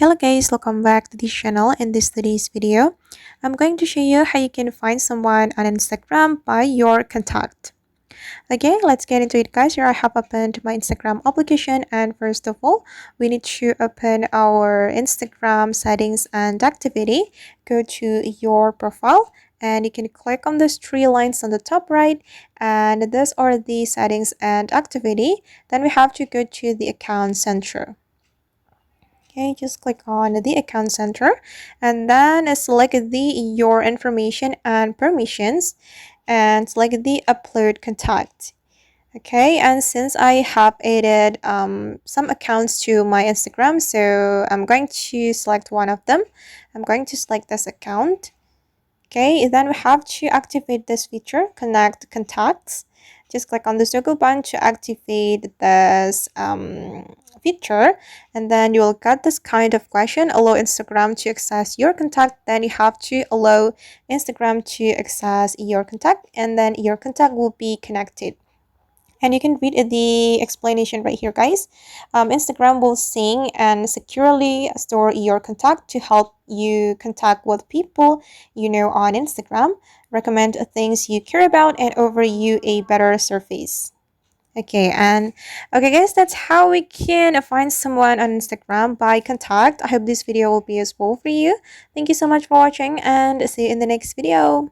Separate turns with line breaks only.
Hello guys, welcome back to this channel. In today's video, I'm going to show you how you can find someone on Instagram by your contact. Okay, let's get into it guys. Here I have opened my Instagram application, and first of all, we need to open our Instagram settings and activity. Go to your profile and you can click on those three lines on the top right, and these are the settings and activity. Then we have to go to the account center. Okay, just click on the account center and then select your information and permissions and select the upload contact. Okay, and since I have added some accounts to my Instagram, so I'm going to select one of them. I'm going to select this account. Okay, then we have to activate this feature, connect contacts. Just click on the circle button to activate this feature, and then you'll get this kind of question: allow Instagram to access your contact. Then you have to allow Instagram to access your contact, and then your contact will be connected. And you can read the explanation right here guys. Instagram will sync and securely store your contact to help you contact with people you know on Instagram, recommend things you care about, and offer you a better service. Okay guys, that's how we can find someone on Instagram by contact. I hope this video will be useful for you. Thank you so much for watching and see you in the next video.